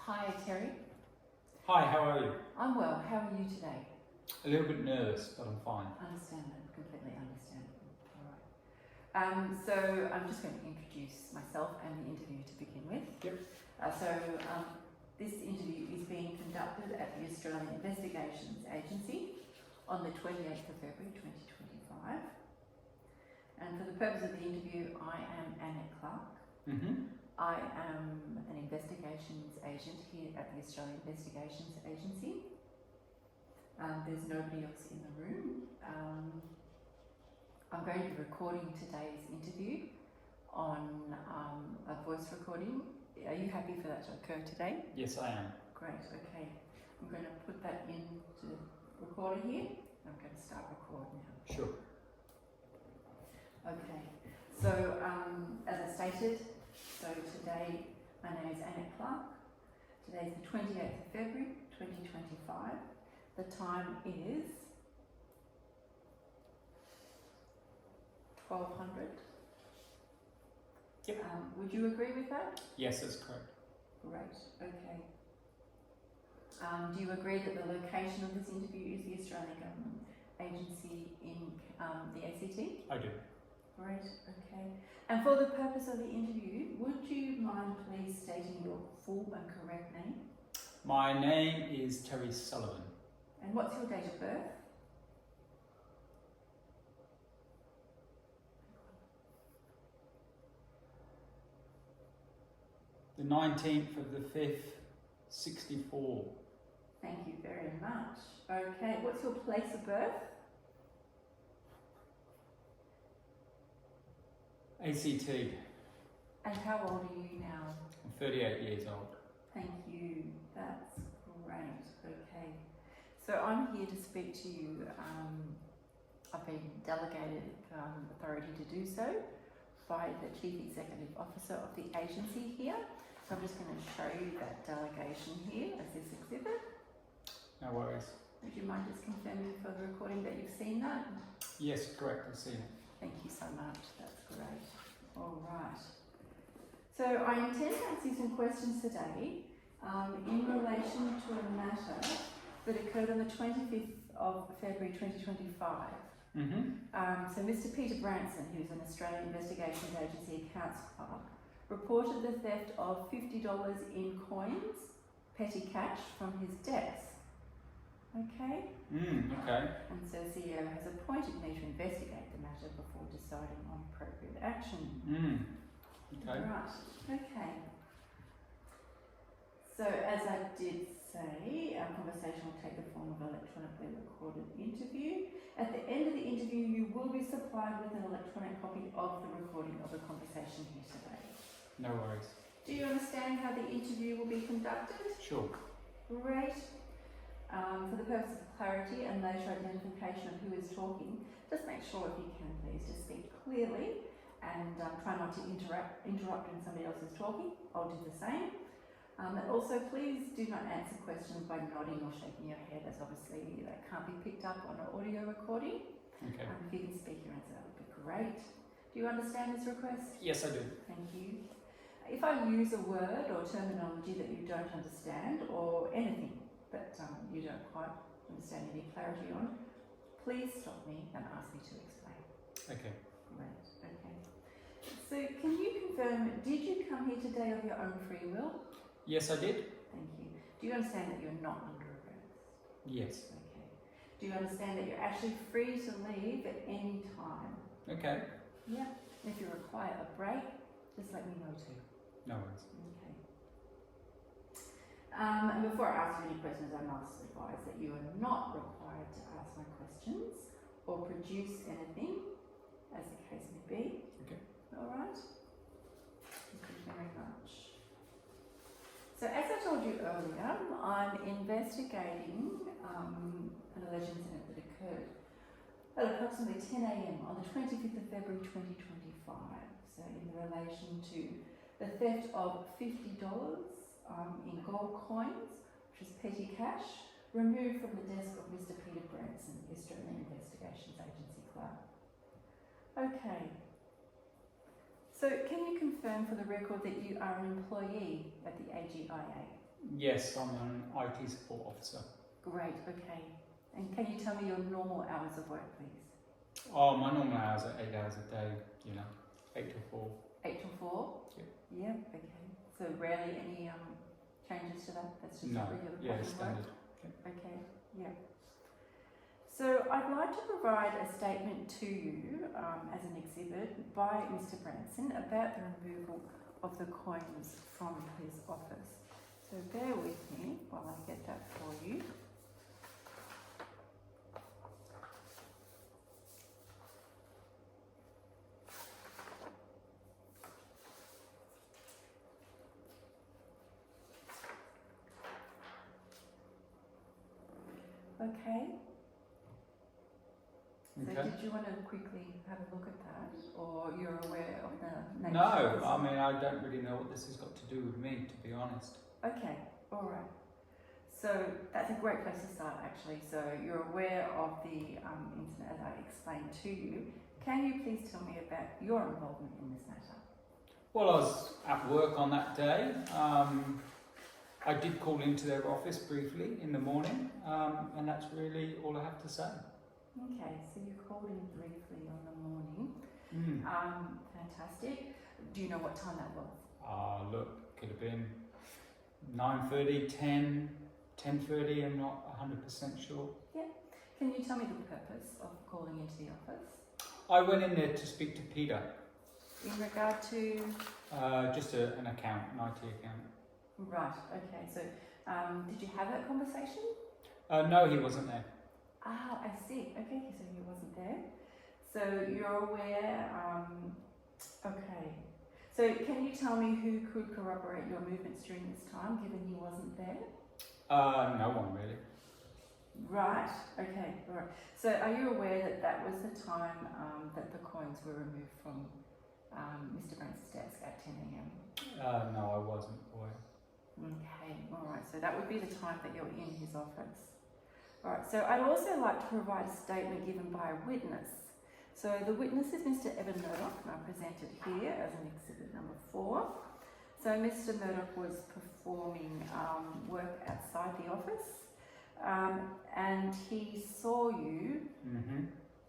Hi Terry. Hi, how are you? I'm well. How are you today? A little bit nervous, but I'm fine. Understandable, completely understandable. All right. So I'm just going to introduce myself and the interview to begin with. Yep. This interview is being conducted at the Australian Investigations Agency on the 28th of February 2025. And for the purpose of the interview, I am Annette Clark. I am an investigations agent here at the Australian Investigations Agency. There's nobody else in the room. I'm going to be recording today's interview on a voice recording. Are you happy for that to occur today? Yes, I am. Great, okay. I'm going to put that into the recorder here. I'm going to start recording now. Sure. Okay, so as I stated, today my name is Annette Clark. Today is the 28th of February 2025. The time is 1200. Yep. Would you agree with that? Yes, that's correct. Great, okay. Do you agree that the location of this interview is the Australian Government Agency in the ACT? I do. Great, okay. And for the purpose of the interview, would you mind please stating your full and correct name? My name is Terry Sullivan. And what's your date of birth? The 19th of the 5th, 64. Thank you very much. Okay, what's your place of birth? ACT. And how old are you now? I'm 38 years old. Thank you, that's great, okay. So I'm here to speak to you. I've been delegated authority to do so by the Chief Executive Officer of the agency here. So I'm just going to show you that delegation here as this exhibit. No worries. Would you mind just confirming for the recording that you've seen that? Yes, correct. I've seen it. Thank you so much. That's great. All right. So I intend to ask you some questions today in relation to a matter that occurred on the 25th of February 2025. So Mr. Peter Branson, who's an Australian Investigations Agency accounts clerk, reported the theft of $50 in coins, petty cash, from his desk. Okay? Okay. And so CEO has appointed me to investigate the matter before deciding on appropriate action. Okay. Right, okay. So as I did say, our conversation will take the form of an electronically recorded interview. At the end of the interview, you will be supplied with an electronic copy of the recording of the conversation here today. No worries. Do you understand how the interview will be conducted? Sure. Great. For the purpose of clarity and later identification of who is talking, just make sure, if you can please, to speak clearly and try not to interrupt when somebody else is talking. I'll do the same. And also, please do not answer questions by nodding or shaking your head, as obviously that can't be picked up on an audio recording. Okay. If you can speak your answer, that would be great. Do you understand this request? Yes, I do. Thank you. If I use a word or terminology that you don't understand, or anything that you don't quite understand any clarity on, please stop me and ask me to explain. Okay. Great, okay. So can you confirm, did you come here today of your own free will? Yes, I did. Thank you. Do you understand that you're not under arrest? Yes. Okay. Do you understand that you're actually free to leave at any time? Okay. Yeah. If you require a break, just let me know too. No worries. Okay. And before I ask you any questions, I must advise that you are not required to ask my questions or produce anything, as the case may be. Okay. All right? Thank you very much. So as I told you earlier, I'm investigating an alleged incident that occurred at approximately 10 a.m. on the 25th of February 2025. So in relation to the theft of $50 in gold coins, which is petty cash, removed from the desk of Mr. Peter Branson, the Australian Investigations Agency clerk. Okay. So can you confirm for the record that you are an employee at the AGIA? Yes, I'm an IT support officer. Great, okay. And can you tell me your normal hours of work, please? Oh, my normal hours are 8 hours a day, 8 to 4. 8 till 4? Yep. Yeah, okay. So rarely any changes to that? That's just No, a regular yeah, pattern standard. work? Okay, yeah. So I'd like to provide a statement to you as an exhibit by Mr. Branson about the removal of the coins from his office. So bear with me while I get that for you. Okay. So Okay. did you want to quickly have a look at that, or you're aware of the nature No, of this? I mean, I don't really know what this has got to do with me, to be honest. Okay, all right. So that's a great place to start, actually. So you're aware of the incident as I explained to you. Can you please tell me about your involvement in this matter? Well, I was at work on that day. I did call into their office briefly in the morning, and that's really all I have to say. Okay, so you called in briefly on the morning. Fantastic. Do you know what time that was? Look, could have been 9:30, 10, 10:30, I'm not 100% sure. Yeah. Can you tell me the purpose of calling into the office? I went in there to speak to Peter, In regard to... just an account, an IT account. Right, okay. So did you have that conversation? No, he wasn't there. Ah, I see. Okay, so he wasn't there. So you're aware, okay. So can you tell me who could corroborate your movements during this time, given he wasn't there? No one really. Right, okay, all right. So are you aware that that was the time that the coins were removed from Mr. Branson's desk at 10 a.m? No, I wasn't, boy. Okay, all right. So that would be the time that you're in his office. All right, so I'd also like to provide a statement given by a witness. So the witness is Mr. Evan Murdoch, and I present it here as an exhibit number 4. So Mr. Murdoch was performing work outside the office, and he saw you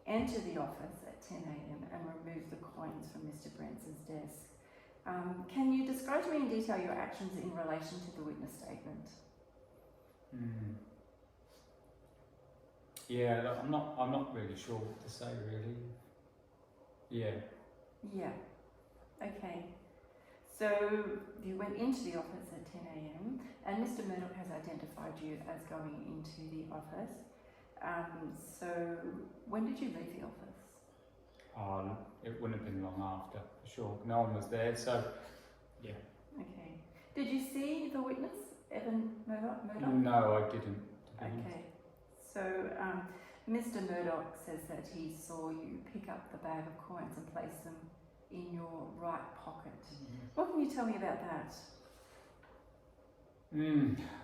enter the office at 10 a.m. and remove the coins from Mr. Branson's desk. Can you describe to me in detail your actions in relation to the witness statement? Yeah, look, I'm not really sure what to say really. Yeah. Yeah. Okay. So you went into the office at 10 a.m. and Mr. Murdoch has identified you as going into the office. So when did you leave the office? It wouldn't have been long after, for sure. No one was there, so yeah. Okay. Did you see the witness, Evan Murdoch? No, I didn't. Okay. So Mr. Murdoch says that he saw you pick up the bag of coins and place them in your right pocket. What can you tell me about that?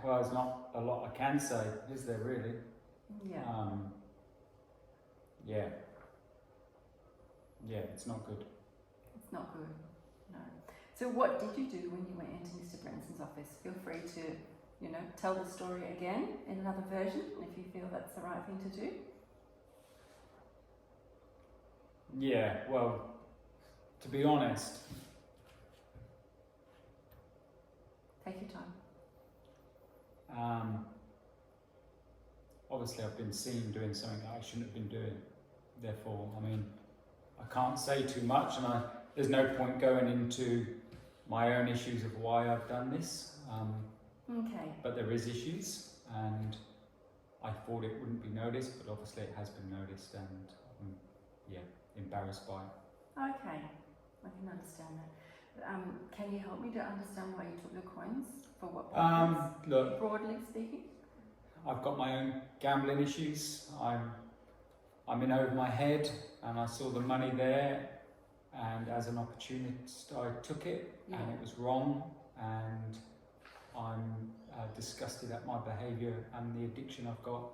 Well, there's not a lot I can say, is there really? Yeah. Yeah, it's not good. It's not good, no. So what did you do when you went into Mr. Branson's office? Feel free to, tell the story again in another version if you feel that's the right thing to do. Yeah, well, to be honest, take your time. Obviously I've been seen doing something that I shouldn't have been doing. Therefore, I mean, I can't say too much, and there's no point going into my own issues of why I've done this. Okay. But there is issues, and I thought it wouldn't be noticed, but obviously it has been noticed, and I'm, embarrassed by it. Okay, I can understand that. Can you help me to understand why you took the coins? For what purpose? Look, broadly speaking? I've got my own gambling issues. I'm in over my head, and I saw the money there, and as an opportunist I took it, and it was wrong, and I'm disgusted at my behaviour and the addiction I've got.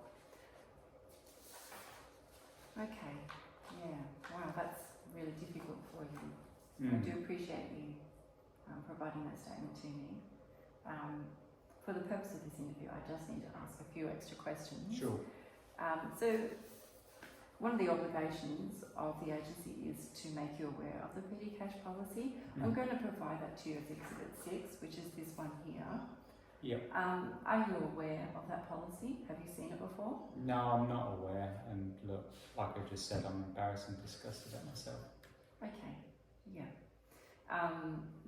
Okay, yeah, wow, that's really difficult for you. I do appreciate you providing that statement to me. for the purpose of this interview, I just need to ask a few extra questions. Sure. So, one of the obligations of the agency is to make you aware of the petty cash policy. I'm going to provide that to you as Exhibit 6, which is this one here. Yep. Are you aware of that policy? Have you seen it before? No, I'm not aware. And look, like I just said, I'm embarrassed and disgusted at myself. Okay, yeah.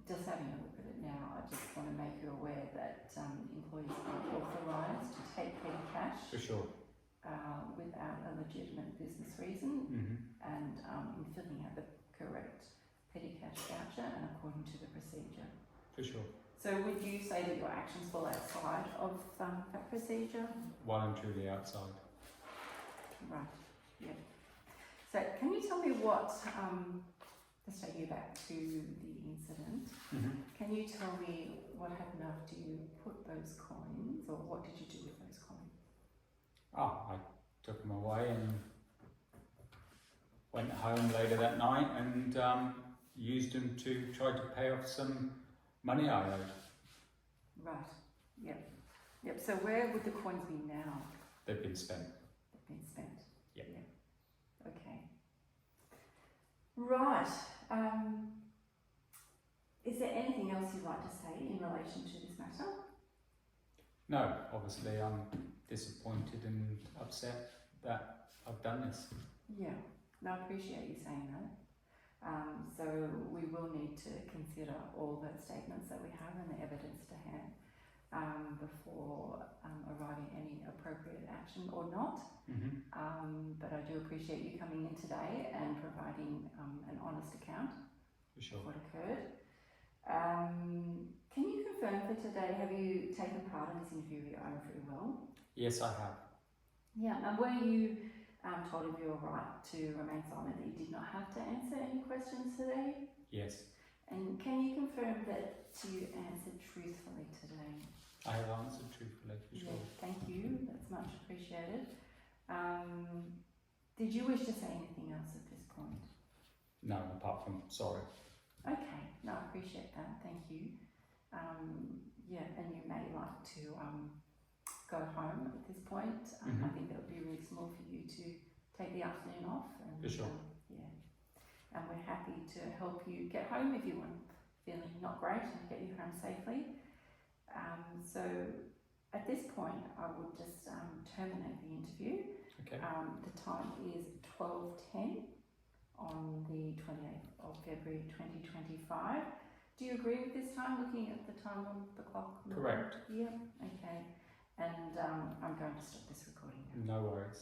Just having a look at it now, I just want to make you aware that employees are authorised to take petty cash For sure. without a legitimate business reason, and in filling out the correct petty cash voucher and according to the procedure. For sure. So would you say that your actions fall outside of that procedure? Well and truly outside. Right, yeah. So can you tell me what, let's take you back to the incident. Can you tell me what happened after you put those coins, or what did you do with those coins? Oh, I took them away and went home later that night and used them to try to pay off some money I owed. Right, yep. Yep, so where would the coins be now? They've been spent. They've been spent? Yep. Okay. Right. Is there anything else you'd like to say in relation to this matter? No, obviously I'm disappointed and upset that I've done this. Yeah, no, I appreciate you saying that. So we will need to consider all the statements that we have and the evidence to hand before arriving at any appropriate action or not. But I do appreciate you coming in today and providing an honest account For sure. of what occurred. Can you confirm for today, have you taken part in this interview of your own free will? Yes, I have. Yeah, and were you told of your right to remain silent, that you did not have to answer any questions today? Yes. And can you confirm that you answered truthfully today? I have answered truthfully, for sure. Yeah, thank you, that's much appreciated. Did you wish to say anything else at this point? No, apart from sorry. Okay, no, I appreciate that, thank you. Yeah, and you may like to go home at this point. I think that would be reasonable for you to take the afternoon off. And, For sure. Yeah, and we're happy to help you get home if you want, feeling not great, and get you home safely. So at this point, I would just terminate the interview. Okay. The time is 12:10 on the 28th of February 2025. Do you agree with this time, looking at the time on the clock? Correct. Yeah, okay. And I'm going to stop this recording now. No worries.